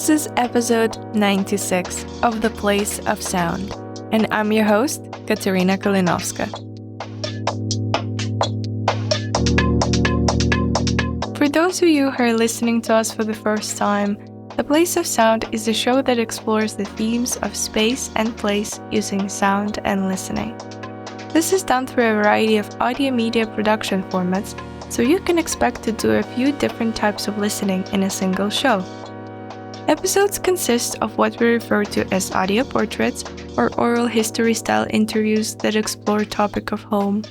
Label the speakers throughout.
Speaker 1: This is episode 96 of The Place of Sound, and I'm your host, Kateryna Kalynovska. For those of you who are listening to us for the first time, The Place of Sound is a show that explores the themes of space and place using sound and listening. This is done through a variety of audio media production formats, so you can expect to do a few different types of listening in a single show. Episodes consist of what we refer to as audio portraits or oral history-style interviews that explore topic of home,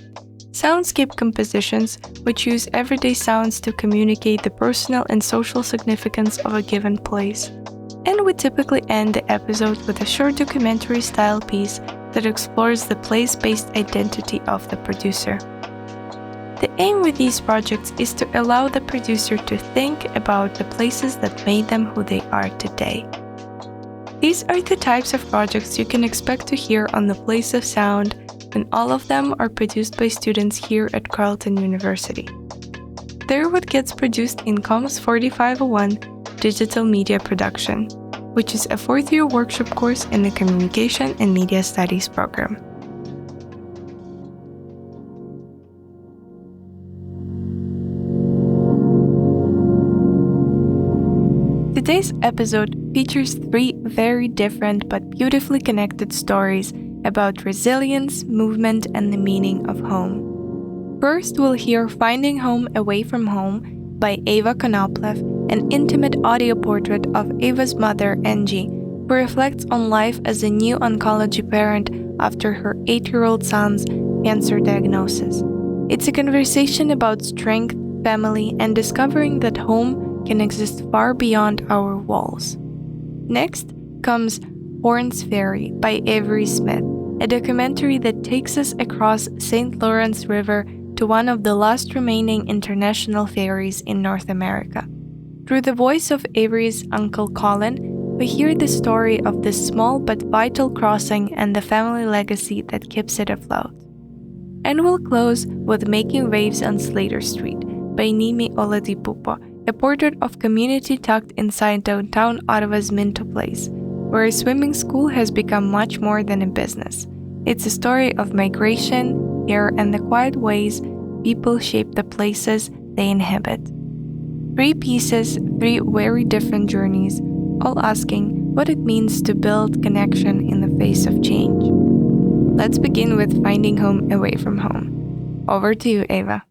Speaker 1: soundscape compositions which use everyday sounds to communicate the personal and social significance of a given place, and we typically end the episode with a short documentary-style piece that explores the place-based identity of the producer. The aim with these projects is to allow the producer to think about the places that made them who they are today. These are the types of projects you can expect to hear on The Place of Sound, and all of them are produced by students here at Carleton University. They're what gets produced in Comms 4501 Digital Media Production, which is a fourth-year workshop course in the Communication and Media Studies program. Today's episode features three very different but beautifully connected stories about resilience, movement, and the meaning of home. First, we'll hear Finding Home Away from Home by Ava Konopliff, an intimate audio portrait of Ava's mother, Angie, who reflects on life as a new oncology parent after her 8-year-old son's cancer diagnosis. It's a conversation about strength, family, and discovering that home can exist far beyond our walls. Next comes Horne's Ferry by Avery Smith, a documentary that takes us across St. Lawrence River to one of the last remaining international ferries in North America. Through the voice of Avery's uncle Colin, we hear the story of this small but vital crossing and the family legacy that keeps it afloat. And we'll close with Making Waves on Slater Street by Nimi Oladipupo, a portrait of community tucked inside downtown Ottawa's Minto Place, where a swimming school has become much more than a business. It's a story of migration, care, and the quiet ways people shape the places they inhabit. Three pieces, three very different journeys, all asking what it means to build connection in the face of change. Let's begin with Finding Home Away from Home. Over to you, Ava.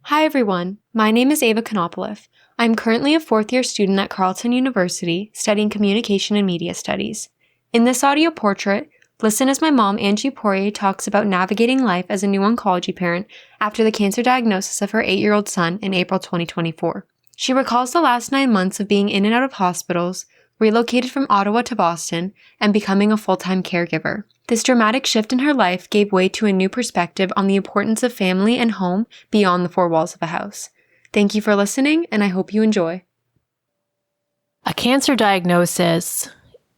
Speaker 2: Hi everyone, my name is Ava Konopliff. I'm currently a fourth-year student at Carleton University studying Communication and Media Studies. In this audio portrait, listen as my mom, Angie Poirier, talks about navigating life as a new oncology parent after the cancer diagnosis of her 8-year-old son in April 2024. She recalls the last 9 months of being in and out of hospitals, relocated from Ottawa to Boston, and becoming a full-time caregiver. This dramatic shift in her life gave way to a new perspective on the importance of family and home beyond the four walls of a house. Thank you for listening, and I hope you enjoy.
Speaker 3: A cancer diagnosis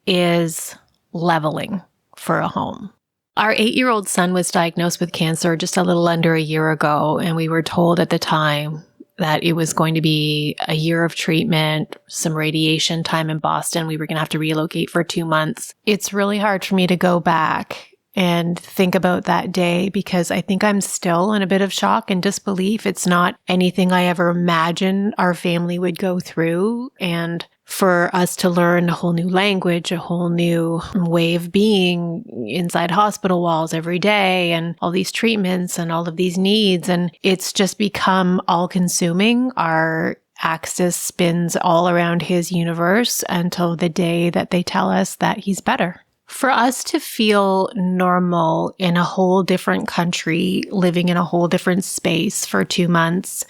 Speaker 3: is leveling for a home. Our 8-year-old son was diagnosed with cancer just a little under a year ago, and we were told at the time that it was going to be a year of treatment, some radiation time in Boston. We were going to have to relocate for 2 months. It's really hard for me to go back and think about that day because I think I'm still in a bit of shock and disbelief. It's not anything I ever imagined our family would go through. And for us to learn a whole new language, a whole new way of being inside hospital walls every day and all these treatments and all of these needs. And it's just become all consuming. Our axis spins all around his universe until the day that they tell us that he's better. For us to feel normal in a whole different country, living in a whole different space for 2 months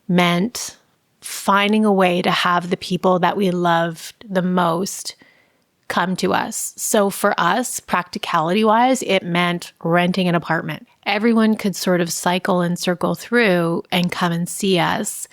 Speaker 3: meant finding a way to have the people that we loved the most come to us. So for us, practicality-wise, it meant renting an apartment. Everyone could sort of cycle and circle through and come and see us.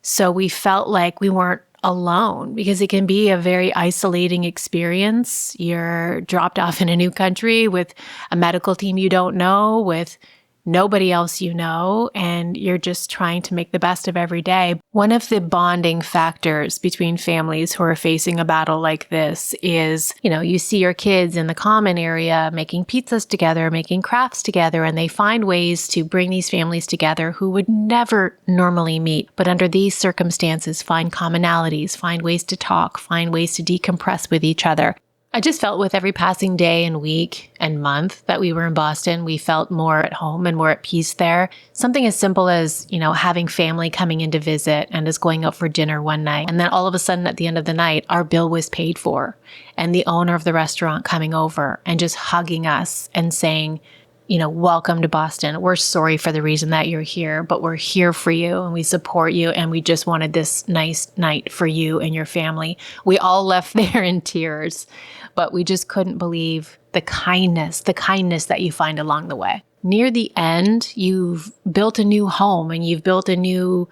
Speaker 3: So we felt like we weren't alone because it can be a very isolating experience. You're dropped off in a new country with a medical team you don't know, with nobody else you know, and you're just trying to make the best of every day. One of the bonding factors between families who are facing a battle like this is, you see your kids in the common area making pizzas together, making crafts together, and they find ways to bring these families together who would never normally meet, but under these circumstances find commonalities, find ways to talk, find ways to decompress with each other. I just felt with every passing day and week and month that we were in Boston, we felt more at home and more at peace there. Something as simple as, having family coming in to visit and us going out for dinner one night. And then all of a sudden at the end of the night, our bill was paid for. And the owner of the restaurant coming over and just hugging us and saying, welcome to Boston. We're sorry for the reason that you're here, but we're here for you and we support you. And we just wanted this nice night for you and your family. We all left there in tears, but we just couldn't believe the kindness that you find along the way. Near the end, you've built a new home and you've built a new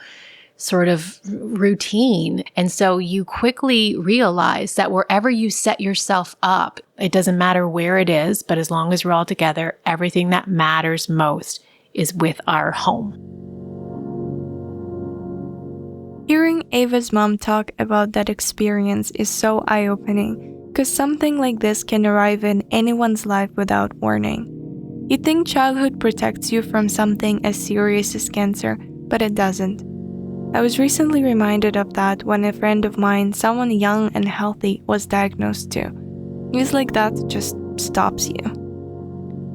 Speaker 3: sort of routine. And so you quickly realize that wherever you set yourself up, it doesn't matter where it is, but as long as we're all together, everything that matters most is with our home.
Speaker 1: Hearing Ava's mom talk about that experience is so eye-opening, because something like this can arrive in anyone's life without warning. You think childhood protects you from something as serious as cancer, but it doesn't. I was recently reminded of that when a friend of mine, someone young and healthy, was diagnosed too. News like that just stops you.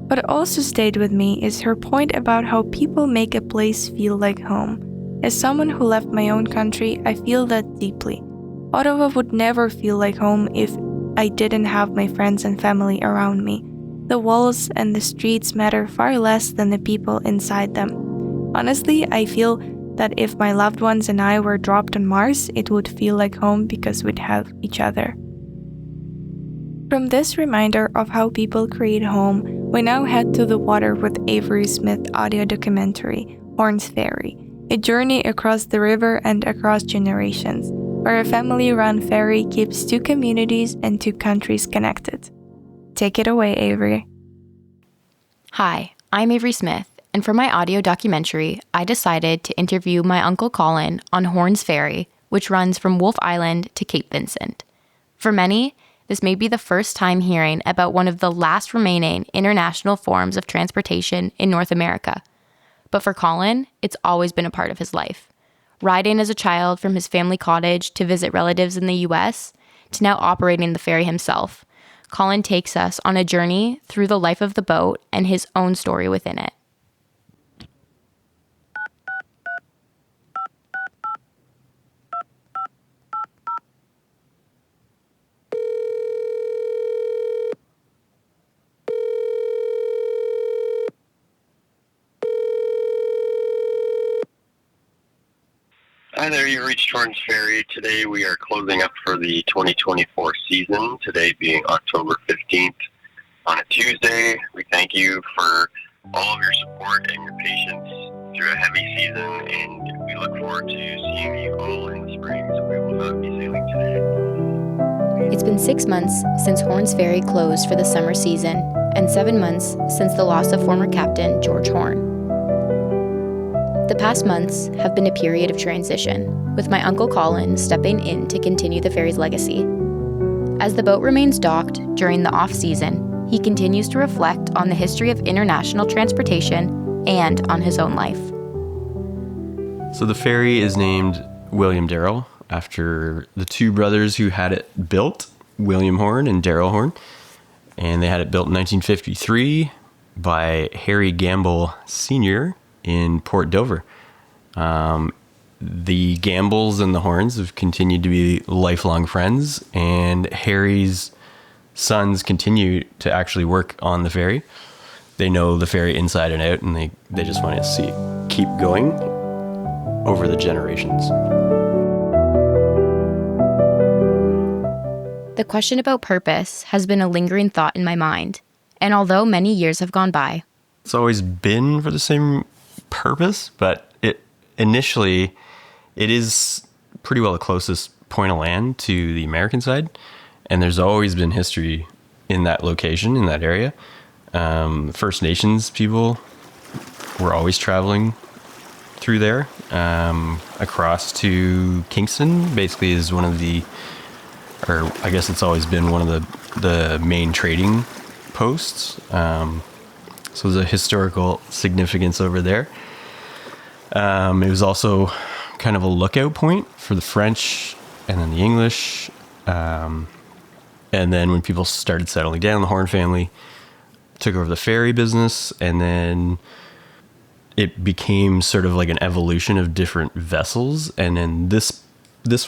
Speaker 1: What also stayed with me is her point about how people make a place feel like home. As someone who left my own country, I feel that deeply. Ottawa would never feel like home if I didn't have my friends and family around me. The walls and the streets matter far less than the people inside them. Honestly, I feel that if my loved ones and I were dropped on Mars, it would feel like home because we'd have each other. From this reminder of how people create home, we now head to the water with Avery Smith audio documentary, Horne's Ferry, a journey across the river and across generations, where a family-run ferry keeps two communities and two countries connected. Take it away, Avery.
Speaker 4: Hi, I'm Avery Smith, and for my audio documentary, I decided to interview my Uncle Colin on Horne's Ferry, which runs from Wolfe Island to Cape Vincent. For many, this may be the first time hearing about one of the last remaining international forms of transportation in North America. But for Colin, it's always been a part of his life. Riding as a child from his family cottage to visit relatives in the US, to now operating the ferry himself, Colin takes us on a journey through the life of the boat and his own story within it.
Speaker 5: Hi there, you've reached Horne's Ferry. Today we are closing up for the 2024 season, today being October 15th. On a Tuesday, we thank you for all of your support and your patience through a heavy season, and we look forward to seeing you all in the spring, so we will not be sailing today.
Speaker 4: It's been 6 months since Horne's Ferry closed for the summer season, and 7 months since the loss of former captain George Horne. The past months have been a period of transition, with my Uncle Colin stepping in to continue the ferry's legacy. As the boat remains docked during the off-season, he continues to reflect on the history of international transportation and on his own life.
Speaker 6: So the ferry is named William Darrell after the two brothers who had it built, William Horne and Darrell Horne. And they had it built in 1953 by Harry Gamble Sr. in Port Dover. The Gambles and the Hornes have continued to be lifelong friends, and Harry's sons continue to actually work on the ferry. They know the ferry inside and out, and they just want to keep going over the generations.
Speaker 4: The question about purpose has been a lingering thought in my mind, and although many years have gone by,
Speaker 6: It's always been for the same purpose, but initially it is pretty well the closest point of land to the American side, and there's always been history in that location, in that area. First Nations people we're always traveling through there. Across to Kingston basically is one of the, or I guess it's always been one of the main trading posts. So there's a historical significance over there. It was also kind of a lookout point for the French and then the English. And then when people started settling down, the Horne family took over the ferry business, and then it became sort of like an evolution of different vessels. And then this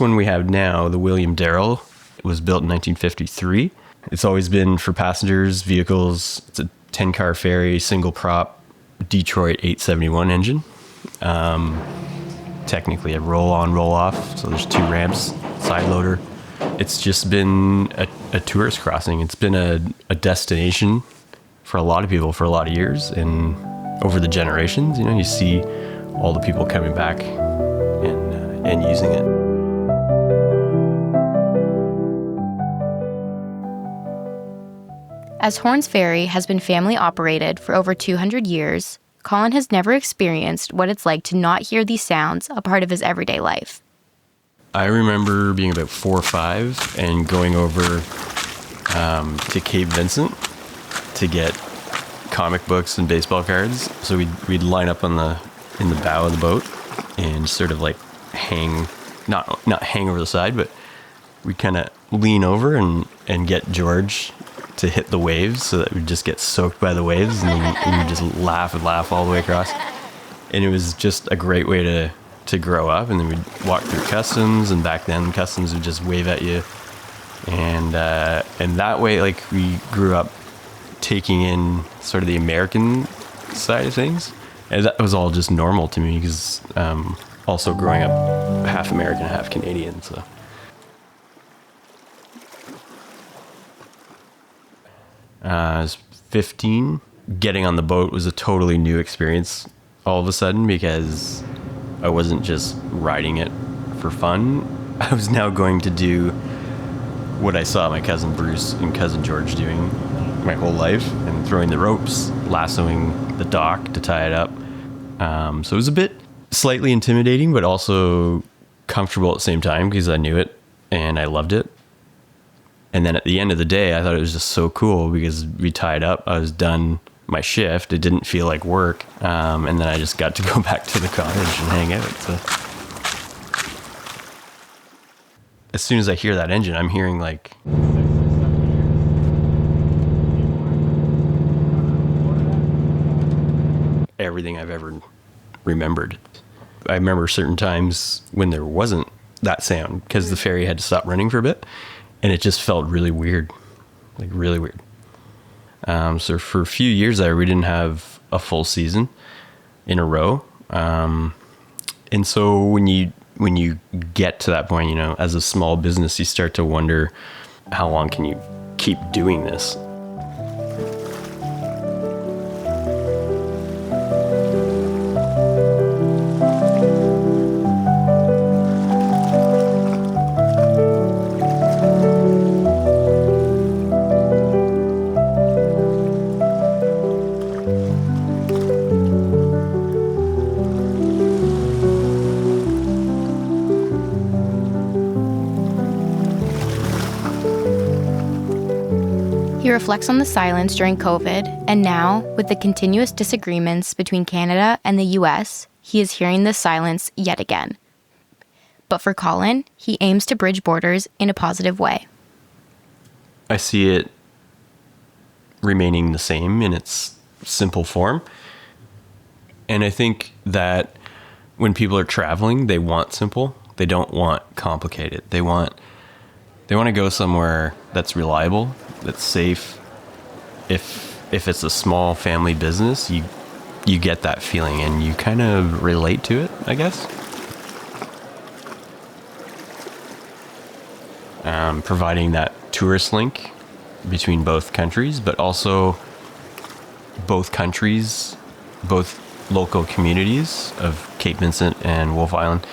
Speaker 6: one we have now, the William Darrell, it was built in 1953. It's always been for passengers, vehicles. It's a 10-car ferry, single prop, Detroit 871 engine. Technically a roll-on, roll-off. So there's 2 ramps, side loader. It's just been a tourist crossing. It's been a destination for a lot of people for a lot of years. And over the generations, you see all the people coming back and using it.
Speaker 4: As Horne's Ferry has been family operated for over 200 years, Colin has never experienced what it's like to not hear these sounds a part of his everyday life.
Speaker 6: I remember being about 4 or 5 and going over to Cape Vincent to get comic books and baseball cards. So we'd line up in the bow of the boat and sort of like hang, not hang over the side, but we'd kind of lean over and get George to hit the waves so that we'd just get soaked by the waves, and then we'd just laugh and laugh all the way across. And it was just a great way to grow up. And then we'd walk through customs, and back then customs would just wave at you. And that way, like, we grew up taking in sort of the American side of things. And that was all just normal to me because also growing up half American, half Canadian, so. I was 15. Getting on the boat was a totally new experience all of a sudden because I wasn't just riding it for fun. I was now going to do what I saw my cousin Bruce and cousin George doing my whole life, and throwing the ropes, lassoing the dock to tie it up. So it was a bit slightly intimidating, but also comfortable at the same time because I knew it and I loved it. And then at the end of the day, I thought it was just so cool because we tied up. I was done my shift. It didn't feel like work. And then I just got to go back to the cottage and hang out. So as soon as I hear that engine, I'm hearing like... everything I've ever remembered. I remember certain times when there wasn't that sound because the ferry had to stop running for a bit. And it just felt really weird, like really weird. So for a few years there, we didn't have a full season in a row. And so when you get to that point, as a small business, you start to wonder, how long can you keep doing this?
Speaker 4: He reflects on the silence during COVID, and now, with the continuous disagreements between Canada and the US, he is hearing this silence yet again. But for Colin, he aims to bridge borders in a positive way.
Speaker 6: I see it remaining the same in its simple form. And I think that when people are traveling, they want simple. They don't want complicated. They want to go somewhere that's reliable, that's safe. If it's a small family business, you get that feeling and you kind of relate to it, I guess. Providing that tourist link between both countries, but also both countries, both local communities of Cape Vincent and Wolfe Island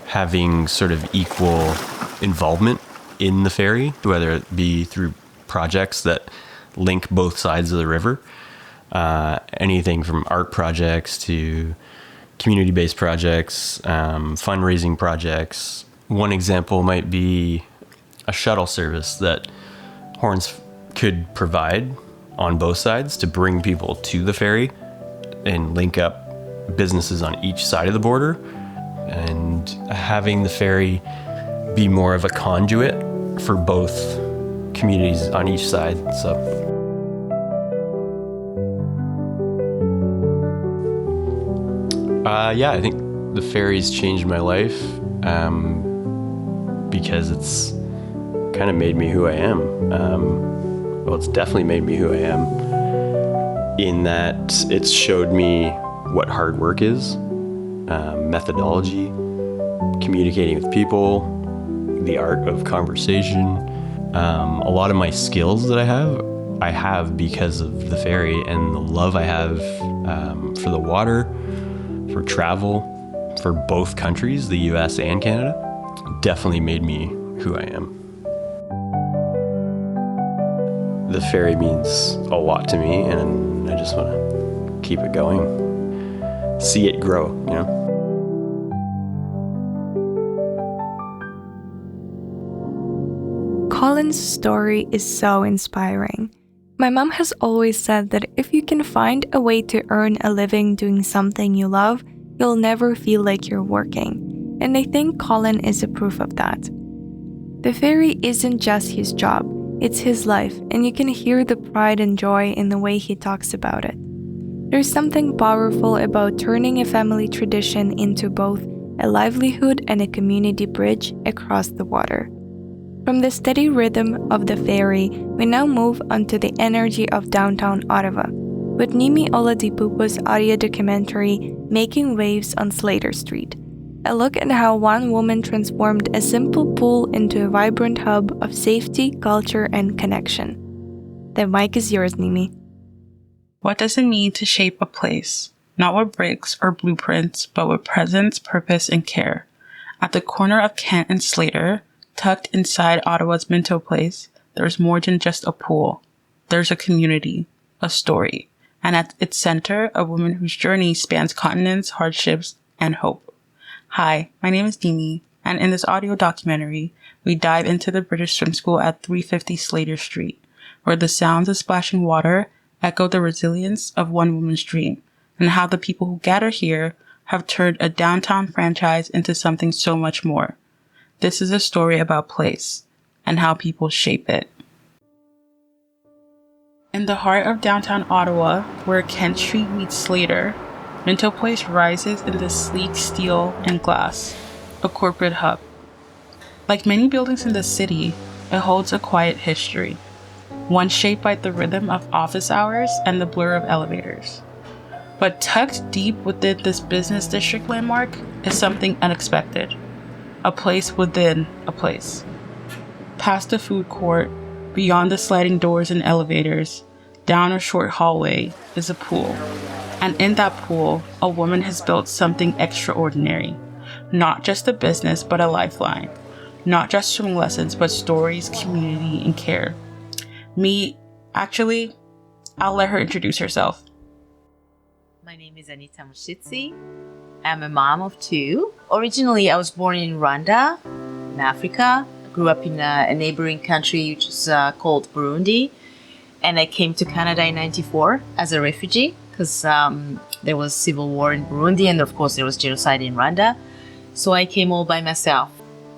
Speaker 6: having sort of equal involvement in the ferry, whether it be through projects that link both sides of the river, anything from art projects to community-based projects, fundraising projects. One example might be a shuttle service that Horne's could provide on both sides to bring people to the ferry and link up businesses on each side of the border, and having the ferry be more of a conduit for both communities on each side. So I think the ferry's changed my life because it's kind of made me who I am. Well, it's definitely made me who I am in that it's showed me what hard work is, methodology, communicating with people, the art of conversation. A lot of my skills that I have because of the ferry, and the love I have for the water, for travel, for both countries, the US and Canada, definitely made me who I am. The ferry means a lot to me, and I just want to keep it going, see it grow, you know?
Speaker 1: Colin's story is so inspiring. My mom has always said that if you can find a way to earn a living doing something you love, you'll never feel like you're working. And I think Colin is a proof of that. The ferry isn't just his job, it's his life, and you can hear the pride and joy in the way he talks about it. There's something powerful about turning a family tradition into both a livelihood and a community bridge across the water. From the steady rhythm of the ferry, we now move onto the energy of downtown Ottawa, with Nimi Oladipupo's audio documentary Making Waves on Slater Street, a look at how one woman transformed a simple pool into a vibrant hub of safety, culture, and connection. The mic is yours, Nimi.
Speaker 7: What does it mean to shape a place? Not with bricks or blueprints, but with presence, purpose, and care. At the corner of Kent and Slater, tucked inside Ottawa's Minto Place, there's more than just a pool. There's a community, a story, and at its center, a woman whose journey spans continents, hardships, and hope. Hi, my name is Nimi, and in this audio documentary, we dive into the British swim school at 350 Slater Street, where the sounds of splashing water echo the resilience of one woman's dream, and how the people who gather here have turned a downtown franchise into something so much more. This is a story about place and how people shape it. In the heart of downtown Ottawa, where Kent Street meets Slater, Minto Place rises in the sleek steel and glass, a corporate hub. Like many buildings in the city, it holds a quiet history, one shaped by the rhythm of office hours and the blur of elevators. But tucked deep within this business district landmark is something unexpected. A place within a place. Past the food court, beyond the sliding doors and elevators, down a short hallway is a pool. And in that pool, a woman has built something extraordinary. Not just a business, but a lifeline. Not just swimming lessons, but stories, community, and care. I'll let her introduce herself.
Speaker 8: My name is Anita Mushitsi. I'm a mom of two. Originally, I was born in Rwanda, in Africa. I grew up in a neighboring country which is called Burundi. And I came to Canada in 1994 as a refugee because there was civil war in Burundi, and of course there was genocide in Rwanda. So I came all by myself.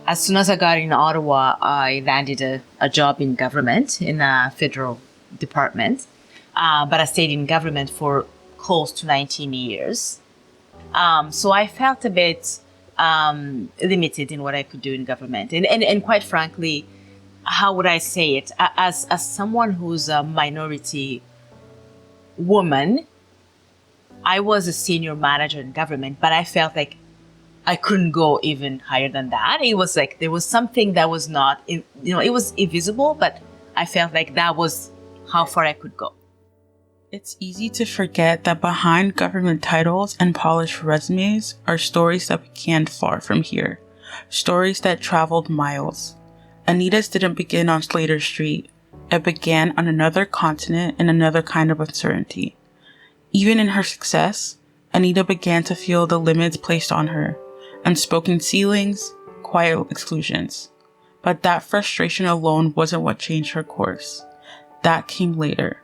Speaker 8: As soon as I got in Ottawa, I landed a job in government, in a federal department. But I stayed in government for close to 19 years. So I felt a bit limited in what I could do in government. And quite frankly, how would I say it? As someone who's a minority woman, I was a senior manager in government, but I felt like I couldn't go even higher than that. It was like there was something that was not, it was invisible, but I felt like that was how far I could go.
Speaker 7: It's easy to forget that behind government titles and polished resumes are stories that began far from here. Stories that traveled miles. Anita's didn't begin on Slater Street. It began on another continent in another kind of uncertainty. Even in her success, Anita began to feel the limits placed on her, unspoken ceilings, quiet exclusions. But that frustration alone wasn't what changed her course. That came later.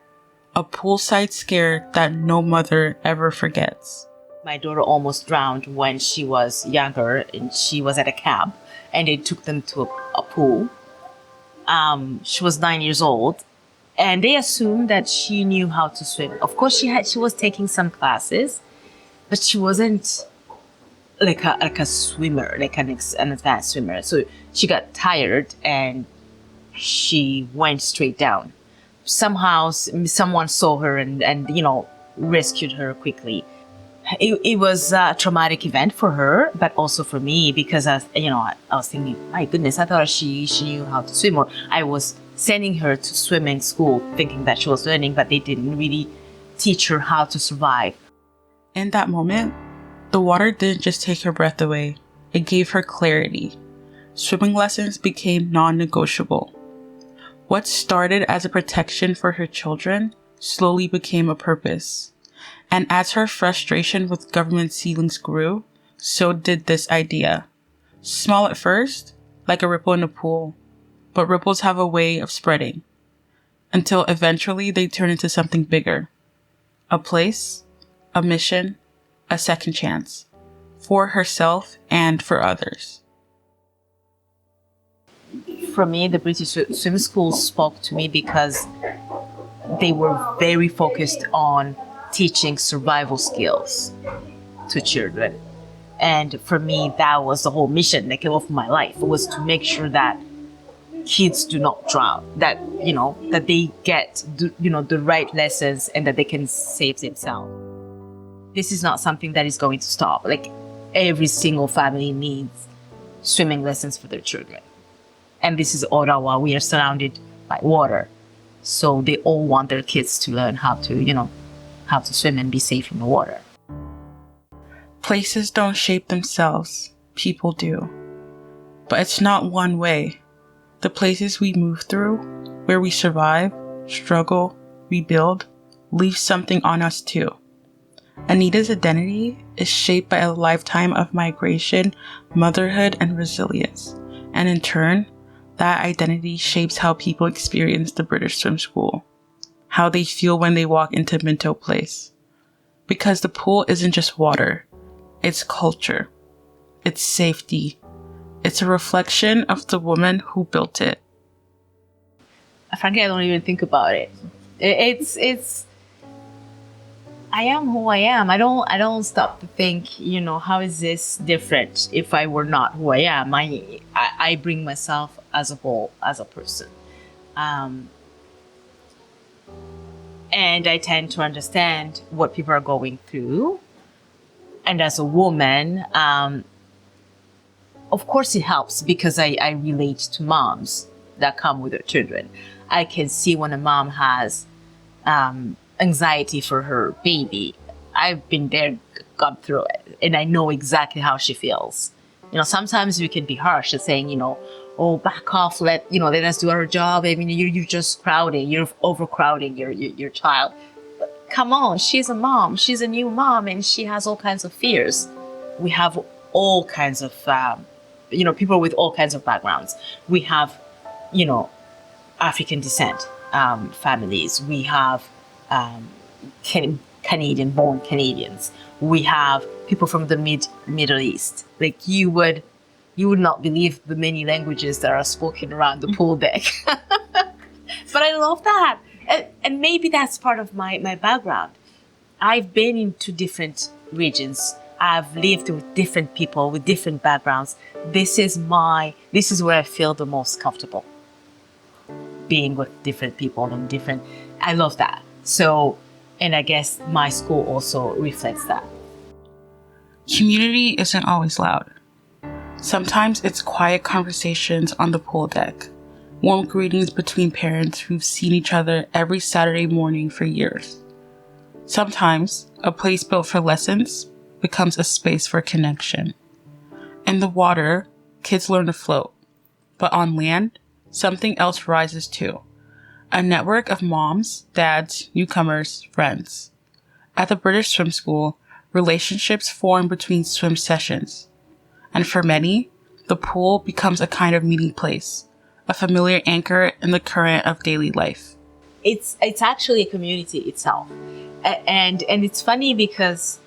Speaker 7: A poolside scare that no mother ever forgets.
Speaker 8: My daughter almost drowned when she was younger, and she was at a camp, and they took them to a pool. She was 9 years old, and they assumed that she knew how to swim. Of course, she was taking some classes, but she wasn't like a swimmer, like an advanced swimmer. So she got tired and she went straight down. Somehow, someone saw her and rescued her quickly. It was a traumatic event for her, but also for me, because I was thinking, my goodness, I thought she knew how to swim, or I was sending her to swimming school thinking that she was learning, but they didn't really teach her how to survive.
Speaker 7: In that moment, the water didn't just take her breath away, it gave her clarity. Swimming lessons became non-negotiable. What started as a protection for her children slowly became a purpose. And as her frustration with government ceilings grew, so did this idea. Small at first, like a ripple in a pool, but ripples have a way of spreading, until eventually they turn into something bigger. A place, a mission, a second chance, for herself and for others.
Speaker 8: For me, the British swim school spoke to me because they were very focused on teaching survival skills to children. And for me, that was the whole mission of my life. It was to make sure that kids do not drown, that they get the right lessons and that they can save themselves. This is not something that is going to stop. Like, every single family needs swimming lessons for their children. And this is Ottawa. We are surrounded by water. So they all want their kids to learn how to swim and be safe in the water.
Speaker 7: Places don't shape themselves, people do. But it's not one way. The places we move through, where we survive, struggle, rebuild, leave something on us too. Anita's identity is shaped by a lifetime of migration, motherhood, and resilience. And in turn, that identity shapes how people experience the British swim school, how they feel when they walk into Minto Place. Because the pool isn't just water, it's culture, it's safety, it's a reflection of the woman who built it.
Speaker 8: Frankly, I don't even think about it. It's I am who I am. I don't stop to think, how is this different if I were not who I am? I bring myself as a whole, as a person. And I tend to understand what people are going through. And as a woman, of course it helps because I relate to moms that come with their children. I can see when a mom has anxiety for her baby. I've been there, gone through it, and I know exactly how she feels. Sometimes we can be harsh at saying, oh, back off, let us do our job. I mean, you're just crowding, you're overcrowding your child. But come on, she's a mom, she's a new mom, and she has all kinds of fears. We have all kinds of, people with all kinds of backgrounds. We have, African descent families. We have Canadian-born Canadians. We have people from the Middle East. Like, you would not believe the many languages that are spoken around the pool deck. But I love that. And maybe that's part of my background. I've been into different regions. I've lived with different people with different backgrounds. This is where I feel the most comfortable. Being with different people and I love that. So, and I guess my school also reflects that.
Speaker 7: Community isn't always loud. Sometimes it's quiet conversations on the pool deck, warm greetings between parents who've seen each other every Saturday morning for years. Sometimes a place built for lessons becomes a space for connection. In the water, kids learn to float, but on land, something else rises too. A network of moms, dads, newcomers, friends. At the British Swim School, relationships form between swim sessions. And for many, the pool becomes a kind of meeting place, a familiar anchor in the current of daily life.
Speaker 8: It's actually a community itself. And it's funny because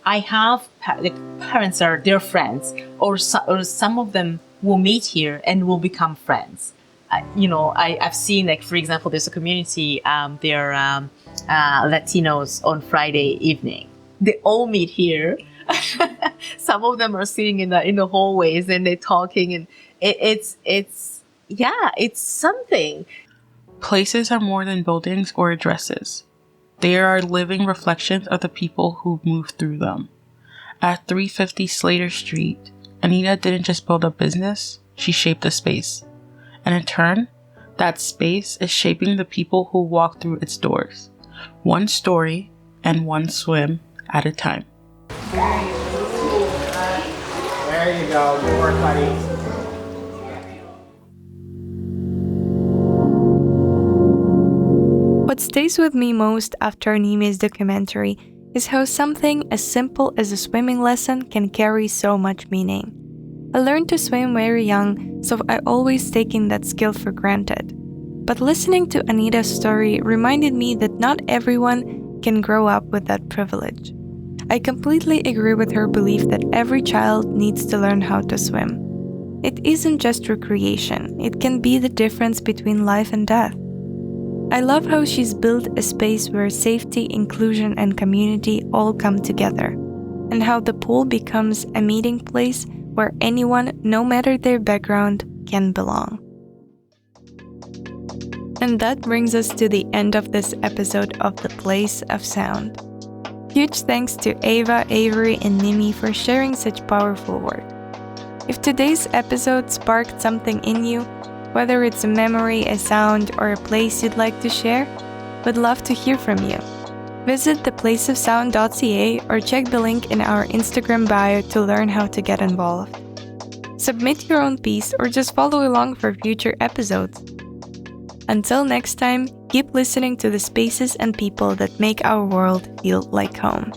Speaker 8: I have the parents are their friends, or some of them will meet here and will become friends. I've seen, like, for example, there's a community, they're Latinos on Friday evening. They all meet here. Some of them are sitting in the hallways and they're talking, and it's something.
Speaker 7: Places are more than buildings or addresses. They are living reflections of the people who moved through them. At 350 Slater Street, Anita didn't just build a business, she shaped a space. And in turn, that space is shaping the people who walk through its doors, one story and one swim at a time.
Speaker 9: There you go. Good work, buddy.
Speaker 1: What stays with me most after Nimi's documentary is how something as simple as a swimming lesson can carry so much meaning. I learned to swim very young, so I always taken that skill for granted. But listening to Anita's story reminded me that not everyone can grow up with that privilege. I completely agree with her belief that every child needs to learn how to swim. It isn't just recreation, it can be the difference between life and death. I love how she's built a space where safety, inclusion, and community all come together, and how the pool becomes a meeting place where anyone, no matter their background, can belong. And that brings us to the end of this episode of The Place of Sound. Huge thanks to Ava, Avery, and Nimi for sharing such powerful work. If today's episode sparked something in you, whether it's a memory, a sound, or a place you'd like to share, we'd love to hear from you. Visit theplaceofsound.ca or check the link in our Instagram bio to learn how to get involved. Submit your own piece or just follow along for future episodes. Until next time, keep listening to the spaces and people that make our world feel like home.